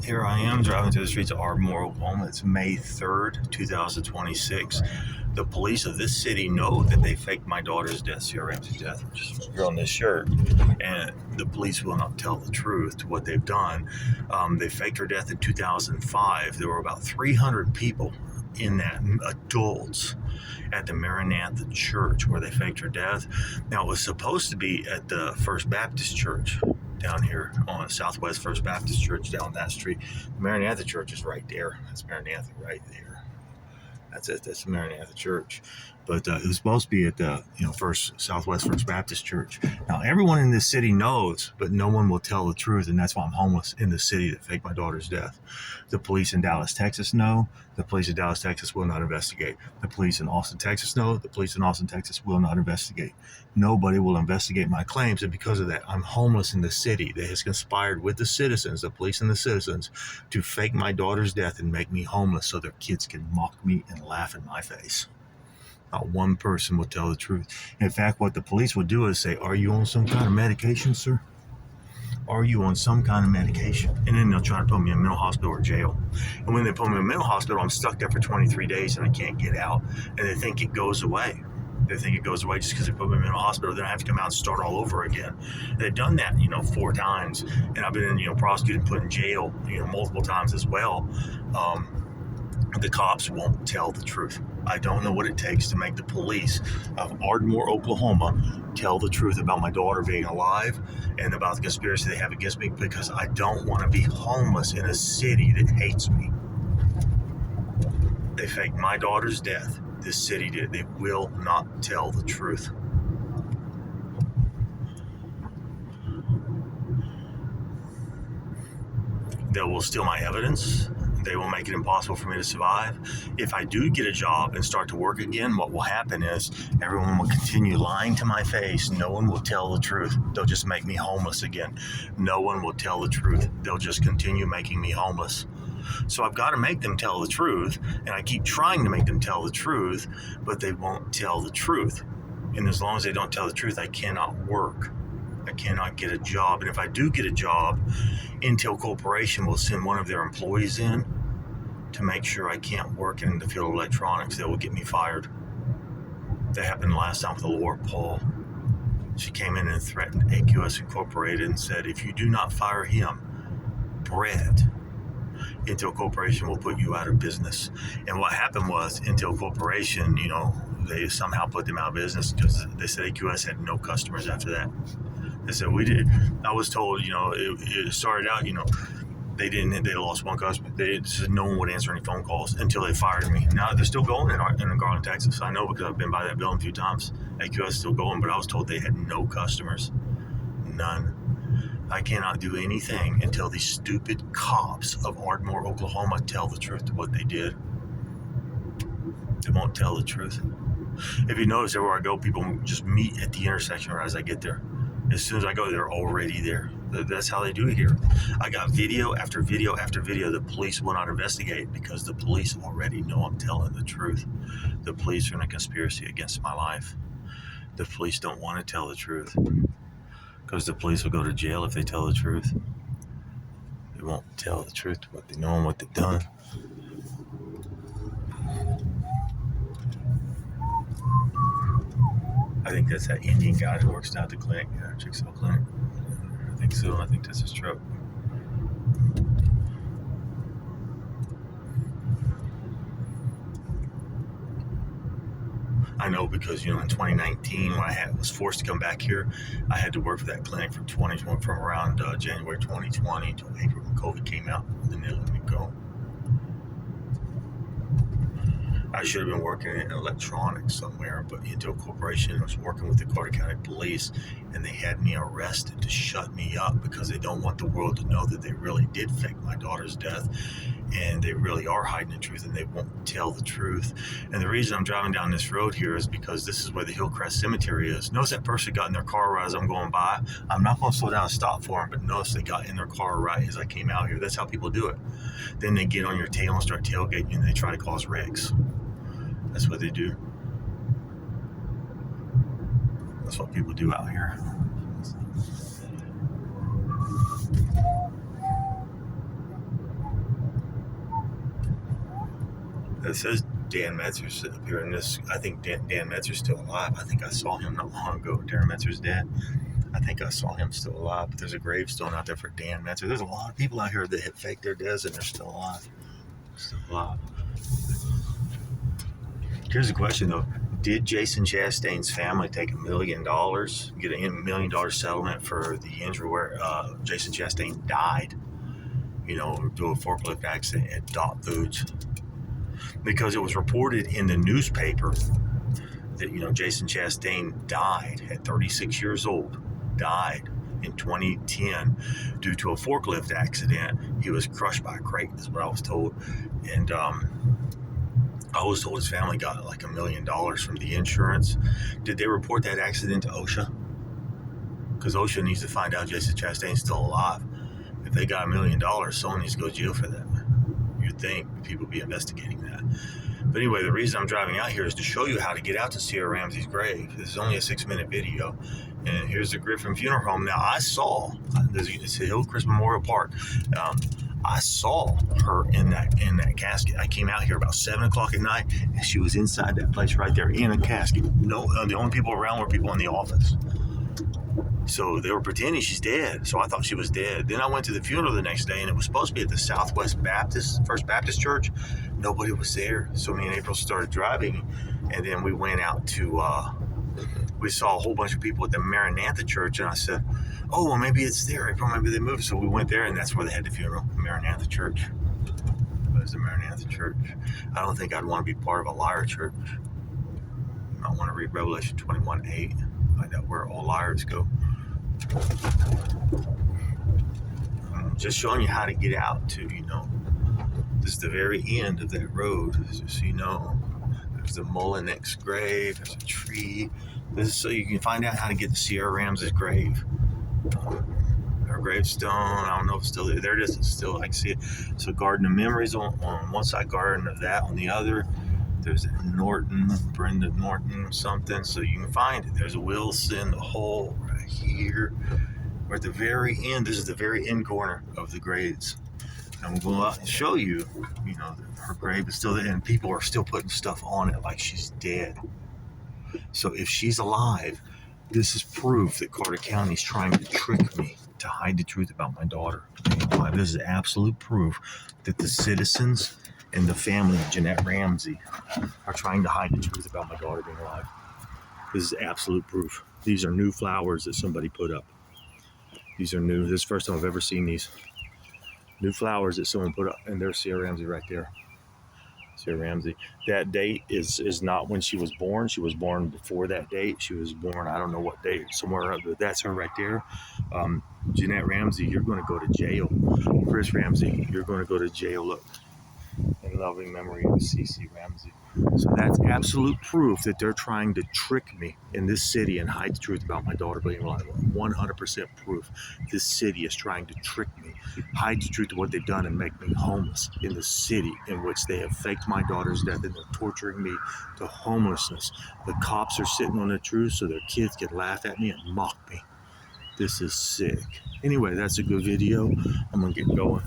Here I am driving through the streets of Ardmore, Oklahoma. It's May 3rd, 2026. The police of this city know that they faked my daughter's death, Sierra Ramsey's death, which is on this shirt. And the police will not tell the truth to what they've done. They faked her death in 2005. There were about 300 people in that, adults, at the Maranatha Church where they faked her death. Now, it was supposed to be at the First Baptist Church down here on Southwest First Baptist Church down that street. The Maranatha Church is right there. That's Maranatha right there. That's it. That's the Maranatha Church. But it was supposed to be at the Southwest First Baptist Church. Now, everyone in this city knows, but no one will tell the truth, and that's why I'm homeless in the city that faked my daughter's death. The police in Dallas, Texas know. The police in Dallas, Texas will not investigate. The police in Austin, Texas know. The police in Austin, Texas will not investigate. Nobody will investigate my claims, and because of that, I'm homeless in the city that has conspired with the citizens, the police and the citizens, to fake my daughter's death and make me homeless so their kids can mock me and laugh in my face. Not one person will tell the truth. In fact, what the police would do is say, "Are you on some kind of medication, sir? Are you on some kind of medication?" And then they'll try to put me in a mental hospital or jail. And when they put me in a mental hospital, I'm stuck there for 23 days and I can't get out. And they think it goes away. They think it goes away just because they put me in a mental hospital. Then I have to come out and start all over again. They've done that, 4 times. And I've been, prosecuted and put in jail, multiple times as well. The cops won't tell the truth. I don't know what it takes to make the police of Ardmore, Oklahoma, tell the truth about my daughter being alive and about the conspiracy they have against me, because I don't want to be homeless in a city that hates me. They faked my daughter's death. This city did. They will not tell the truth. They will steal my evidence. They will make it impossible for me to survive. If I do get a job and start to work again, what will happen is everyone will continue lying to my face. No one will tell the truth. They'll just make me homeless again. No one will tell the truth. They'll just continue making me homeless. So I've got to make them tell the truth, and I keep trying to make them tell the truth, but they won't tell the truth. And as long as they don't tell the truth, I cannot work. I cannot get a job. And if I do get a job, Intel Corporation will send one of their employees in to make sure I can't work in the field of electronics. They will get me fired. That happened last time with Laura Paul. She came in and threatened AQS Incorporated and said, if you do not fire him, Brett, Intel Corporation will put you out of business. And what happened was Intel Corporation, they somehow put them out of business because they said AQS had no customers after that. They said, we did. I was told, it started out, they lost one customer. They said no one would answer any phone calls until they fired me. Now they're still going in Garland, Texas. I know because I've been by that building a few times. AQS is still going, but I was told they had no customers. None. I cannot do anything until these stupid cops of Ardmore, Oklahoma tell the truth to what they did. They won't tell the truth. If you notice, everywhere I go, people just meet at the intersection or as I get there. As soon as I go, they're already there. That's how they do it here. I got video after video after video. The police will not investigate because the police already know I'm telling the truth. The police are in a conspiracy against my life. The police don't want to tell the truth because the police will go to jail if they tell the truth. They won't tell the truth to what they know and what they've done. I think that's that Indian guy who works down at the clinic, Choctaw clinic. I think so. I think that's his truck. I know because, in 2019, when I was forced to come back here, I had to work for that clinic from around January 2020 until April when COVID came out. And then they let me go. I should have been working in electronics somewhere, but Intel Corporation was working with the Carter County Police, and they had me arrested to shut me up because they don't want the world to know that they really did fake my daughter's death, and they really are hiding the truth, and they won't tell the truth. And the reason I'm driving down this road here is because this is where the Hillcrest Cemetery is. Notice that person got in their car right as I'm going by. I'm not going to slow down and stop for them, but notice they got in their car right as I came out here. That's how people do it. Then they get on your tail and start tailgating you, and they try to cause wrecks. That's what they do. That's what people do out here. It says Dan Metzer's appearing this. I think Dan Metzer's still alive. I think I saw him not long ago. Darren Metzer's dad. I think I saw him still alive. But there's a gravestone out there for Dan Metzer. There's a lot of people out here that have faked their deaths and they're still alive. Still alive. Here's the question though: did Jason Chastain's family take $1 million, get a $1 million settlement for the injury where Jason Chastain died? You know, due to a forklift accident at Dot Foods, because it was reported in the newspaper that, you know, Jason Chastain died at 36 years old, died in 2010 due to a forklift accident. He was crushed by a crate, is what I was told. And I was told his family got like $1 million from the insurance. Did they report that accident to OSHA? Because OSHA needs to find out Jason Chastain's still alive. If they got $1 million, someone needs to go to jail for that. You'd think people would be investigating that. But anyway, the reason I'm driving out here is to show you how to get out to Sierra Ramsey's grave. This is only a 6-minute video. And here's the Griffin Funeral Home. Now, I saw, it's Hillcrest Memorial Park. I saw her in that casket. I came out here about 7 o'clock at night, and she was inside that place right there in a casket. No, the only people around were people in the office. So they were pretending she's dead. So I thought she was dead. Then I went to the funeral the next day, and it was supposed to be at the Southwest First Baptist Church. Nobody was there. So me and April started driving, and then we went out to, we saw a whole bunch of people at the Maranatha Church, and I said, oh, well, maybe it's there, April, maybe they moved. So we went there, and that's where they had the funeral, Maranatha Church. It was the Maranatha Church. I don't think I'd want to be part of a liar church. I want to read Revelation 21:8, find out where all liars go. I'm just showing you how to get out to, you know, this is the very end of that road. Just so you know, there's the Mullinex grave, there's a tree. This is so you can find out how to get to Sierra Ramsey's grave. Her gravestone, I don't know if it's still there. There it is, it's still, I can see it. So Garden of Memories on one side, Garden of that on the other. There's a Norton, Brenda Norton something, so you can find it. There's a Wilson, the hole right here. We're at the very end. This is the very end corner of the graves. And we'll go out and show you, you know, her grave is still there, and people are still putting stuff on it like she's dead. So if she's alive, this is proof that Carter County is trying to trick me to hide the truth about my daughter. This is absolute proof that the citizens and the family of Jeanette Ramsey are trying to hide the truth about my daughter being alive. This is absolute proof. These are new flowers that somebody put up. These are new. This is the first time I've ever seen these. New flowers that someone put up, and there's Sierra Ramsey right there. Sierra Ramsey. That date is not when she was born. She was born before that date. She was born, I don't know what date, somewhere up, but that's her right there. Jeanette Ramsey, you're going to go to jail. Chris Ramsey, you're going to go to jail. Look. In loving memory of C.C. Ramsey. So that's absolute proof that they're trying to trick me in this city and hide the truth about my daughter being alive. 100% proof. This city is trying to trick me, hide the truth of what they've done, and make me homeless in the city in which they have faked my daughter's death, and they're torturing me to homelessness. The cops are sitting on the truth so their kids can laugh at me and mock me. This is sick. Anyway, that's a good video. I'm going to get going.